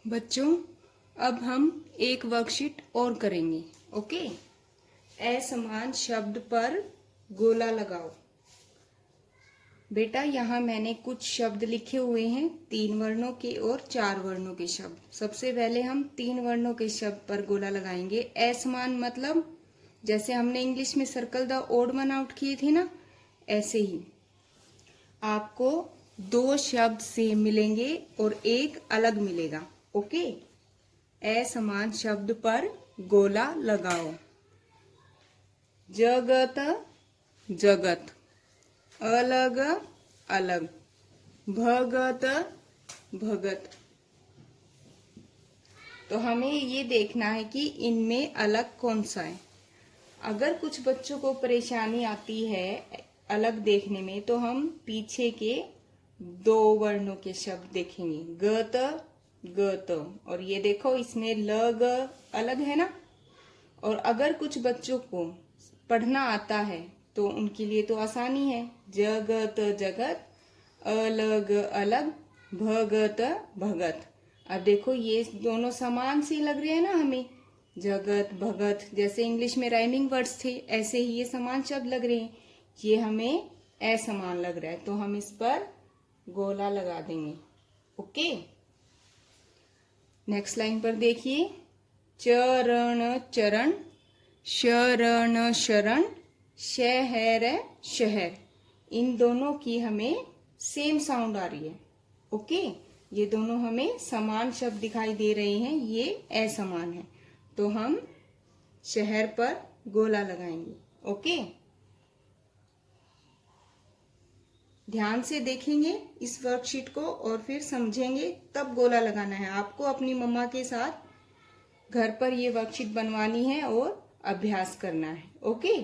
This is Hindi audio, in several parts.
बच्चों, अब हम एक वर्कशीट और करेंगे। ओके। असमान शब्द पर गोला लगाओ। बेटा, यहाँ मैंने कुछ शब्द लिखे हुए हैं, 3 वर्णों के और 4 वर्णों के शब्द। सबसे पहले हम 3 वर्णों के शब्द पर गोला लगाएंगे। असमान मतलब जैसे हमने इंग्लिश में circle the odd one out किए थे ना, ऐसे ही आपको 2 शब्द सेम मिलेंगे और एक अलग मिलेगा। ओके। असमान शब्द पर गोला लगाओ। जगत, जगत। अलग, अलग। भगत, भगत। तो हमें ये देखना है कि इनमें अलग कौन सा है। अगर कुछ बच्चों को परेशानी आती है अलग देखने में, तो हम पीछे के 2 वर्णों के शब्द देखेंगे। गत, गत। और ये देखो, इसमें लग अलग है ना। और अगर कुछ बच्चों को पढ़ना आता है तो उनके लिए तो आसानी है। जगत, जगत। अलग, अलग। भगत, भगत। अब देखो, ये दोनों समान से लग रहे हैं ना हमें। जगत, भगत, जैसे इंग्लिश में राइमिंग वर्ड्स थे, ऐसे ही ये समान शब्द लग रहे हैं। ये हमें असमान लग रहा है, तो हम इस पर गोला लगा देंगे। ओके। नेक्स्ट लाइन पर देखिए। चरण, चरण। शरण, शरण। शहर, शहर। इन दोनों की हमें सेम साउंड आ रही है। ओके। ये दोनों हमें समान शब्द दिखाई दे रहे हैं, ये असमान है, तो हम शहर पर गोला लगाएंगे। ओके। ध्यान से देखेंगे इस वर्कशीट को और फिर समझेंगे, तब गोला लगाना है। आपको अपनी मम्मा के साथ घर पर ये वर्कशीट बनवानी है और अभ्यास करना है। ओके।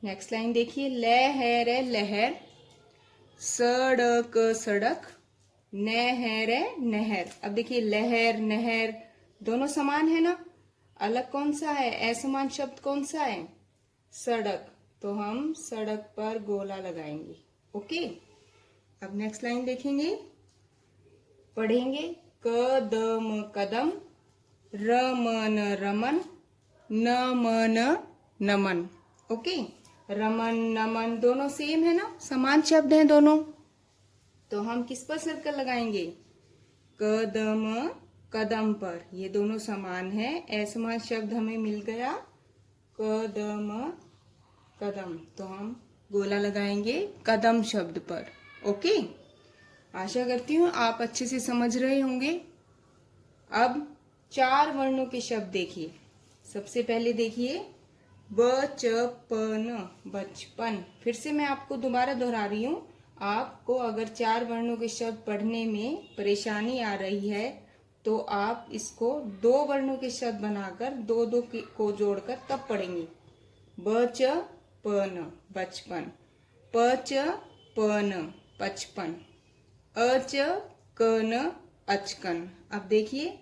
नेक्स्ट लाइन देखिए। लहर, लहर। सड़क, सड़क। नहर, नहर। अब देखिए, लहर, नहर दोनों समान है ना। अलग कौन सा है? असमान शब्द कौन सा है? सड़क। तो हम सड़क पर गोला लगाएंगे। ओके। अब नेक्स्ट लाइन देखेंगे, पढ़ेंगे। कदम, कदम। रमन, रमन। नमन, नमन। ओके। रमन, नमन दोनों सेम है ना, समान शब्द हैं दोनों, तो हम किस पर सर्कल लगाएंगे? कदम, कदम पर। ये दोनों समान है, असमान शब्द हमें मिल गया कदम, कदम, तो हम गोला लगाएंगे कदम शब्द पर। ओके। आशा करती हूँ आप अच्छे से समझ रहे होंगे। अब 4 वर्णों के शब्द देखिए। सबसे पहले देखिए, बचपन, बचपन। फिर से मैं आपको दोबारा दोहरा रही हूँ। आपको अगर 4 वर्णों के शब्द पढ़ने में परेशानी आ रही है तो आप इसको 2 वर्णों के शब्द बनाकर 2-2 को जोड़कर तब पढ़ेंगे। बचपन, बचपन। पचपन, पचपन। अचकन, अचकन। अब देखिए,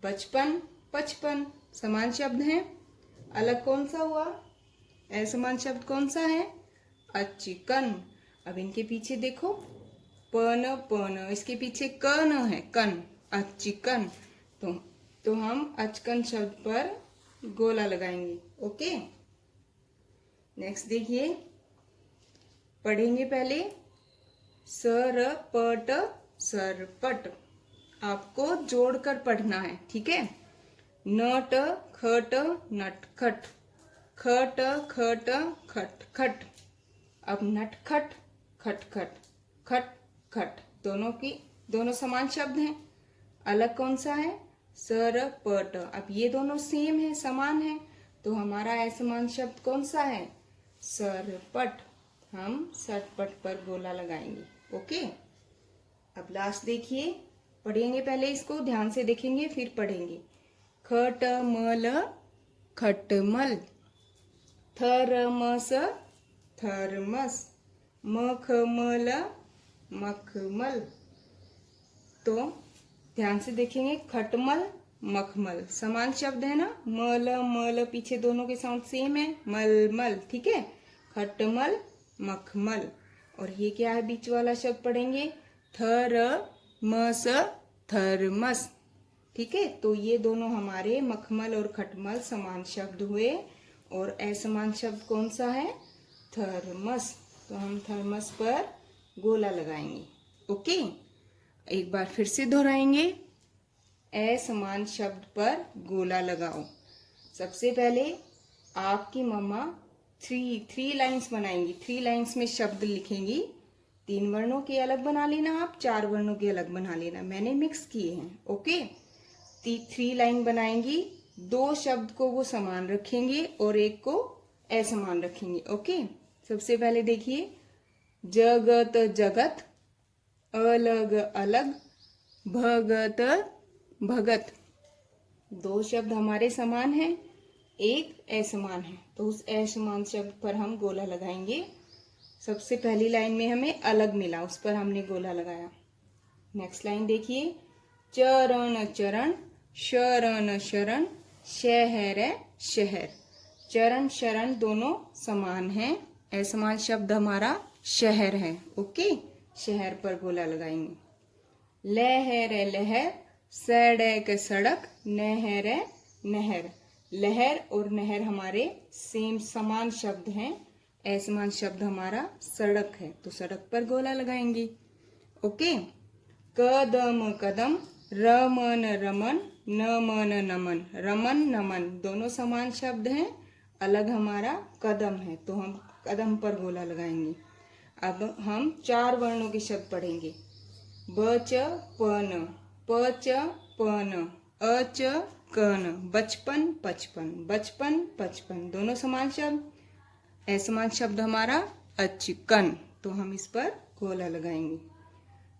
बचपन, पचपन समान शब्द हैं, अलग कौन सा हुआ? असमान शब्द कौन सा है? अचकन। अब इनके पीछे देखो, पन, पन, इसके पीछे कन है, कन, अचकन। तो हम अचकन शब्द पर गोला लगाएंगे। ओके। नेक्स्ट देखिए, पढ़ेंगे पहले। सरपट, सरपट। आपको जोड़कर पढ़ना है, ठीक है। नट, खट, नटखट। खट, खट, खटखट। अब नटखट, खटखट, खट खट दोनों समान शब्द हैं, अलग कौन सा है? सरपट। अब ये दोनों सेम है, समान है, तो हमारा असमान शब्द कौन सा है? सरपट। हम सरपट पर गोला लगाएंगे। ओके। अब लास्ट देखिए, पढ़ेंगे पहले इसको, ध्यान से देखेंगे फिर पढ़ेंगे। खटमल, खटमल। Thermos, thermos. मखमल, मखमल। तो ध्यान से देखेंगे, खटमल, मखमल समान शब्द है ना। मल, मल पीछे दोनों के साउंड सेम है, मलमल, ठीक है। खटमल, मखमल। और ये क्या है बीच वाला शब्द? पढ़ेंगे थरमस, थर्मस। ठीक है, तो ये दोनों हमारे मखमल और खटमल समान शब्द हुए और असमान शब्द कौन सा है? थर्मस। तो हम थर्मस पर गोला लगाएंगे। ओके, एक बार फिर से दोहराएंगे। असमान शब्द पर गोला लगाओ। सबसे पहले आपकी मम्मा थ्री लाइंस बनाएंगी। 3 लाइंस में शब्द लिखेंगी। 3 वर्णों के अलग बना लेना, आप 4 वर्णों के अलग बना लेना, मैंने मिक्स किए हैं। ओके, 3 लाइन बनाएंगी। 2 शब्द को वो समान रखेंगे और एक को असमान रखेंगे। ओके, सबसे पहले देखिए, जगत जगत, अलग अलग, भगत भगत। 2 शब्द हमारे समान हैं, एक असमान है, तो उस असमान शब्द पर हम गोला लगाएंगे। सबसे पहली लाइन में हमें अलग मिला, उस पर हमने गोला लगाया। नेक्स्ट लाइन देखिए, चरण चरण, शरण शरण, शहर शहर। चरण शरण दोनों समान हैं, असमान शब्द हमारा शहर है। ओके, शहर पर गोला लगाएंगे। लहर लहर, सड़क सड़क, नहर नहर। लहर और नहर हमारे सेम समान शब्द हैं, असमान शब्द हमारा सड़क है, तो सड़क पर गोला लगाएंगे। ओके, कदम कदम, रमन रमन, नमन नमन। रमन नमन दोनों समान शब्द हैं, अलग हमारा कदम है, तो हम कदम पर गोला लगाएंगे। अब हम 4 वर्णों के शब्द पढ़ेंगे। बचपन, पचपन, अचकन, बचपन पचपन, बचपन पचपन, दोनों समान शब्द। असमान शब्द हमारा अचकन, तो हम इस पर गोला लगाएंगे।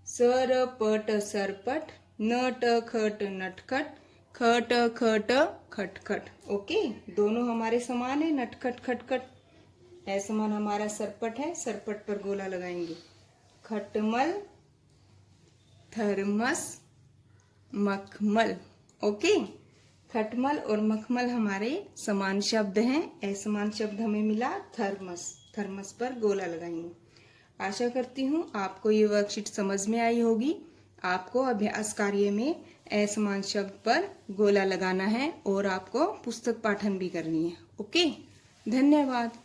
सरपट सरपट, नटखट नटखट, खट खट खटखट। ओके, दोनों हमारे समान है, नटखट खटखट। असमान हमारा सरपट है, सरपट पर गोला लगाएंगे। खटमल, थर्मस, मखमल। ओके, खटमल और मखमल हमारे समान शब्द हैं, असमान शब्द हमें मिला थर्मस। थर्मस पर गोला लगाएंगे। आशा करती हूँ आपको ये वर्कशीट समझ में आई होगी। आपको अभ्यास कार्य में असमान शब्द पर गोला लगाना है और आपको पुस्तक पाठन भी करनी है। ओके, धन्यवाद।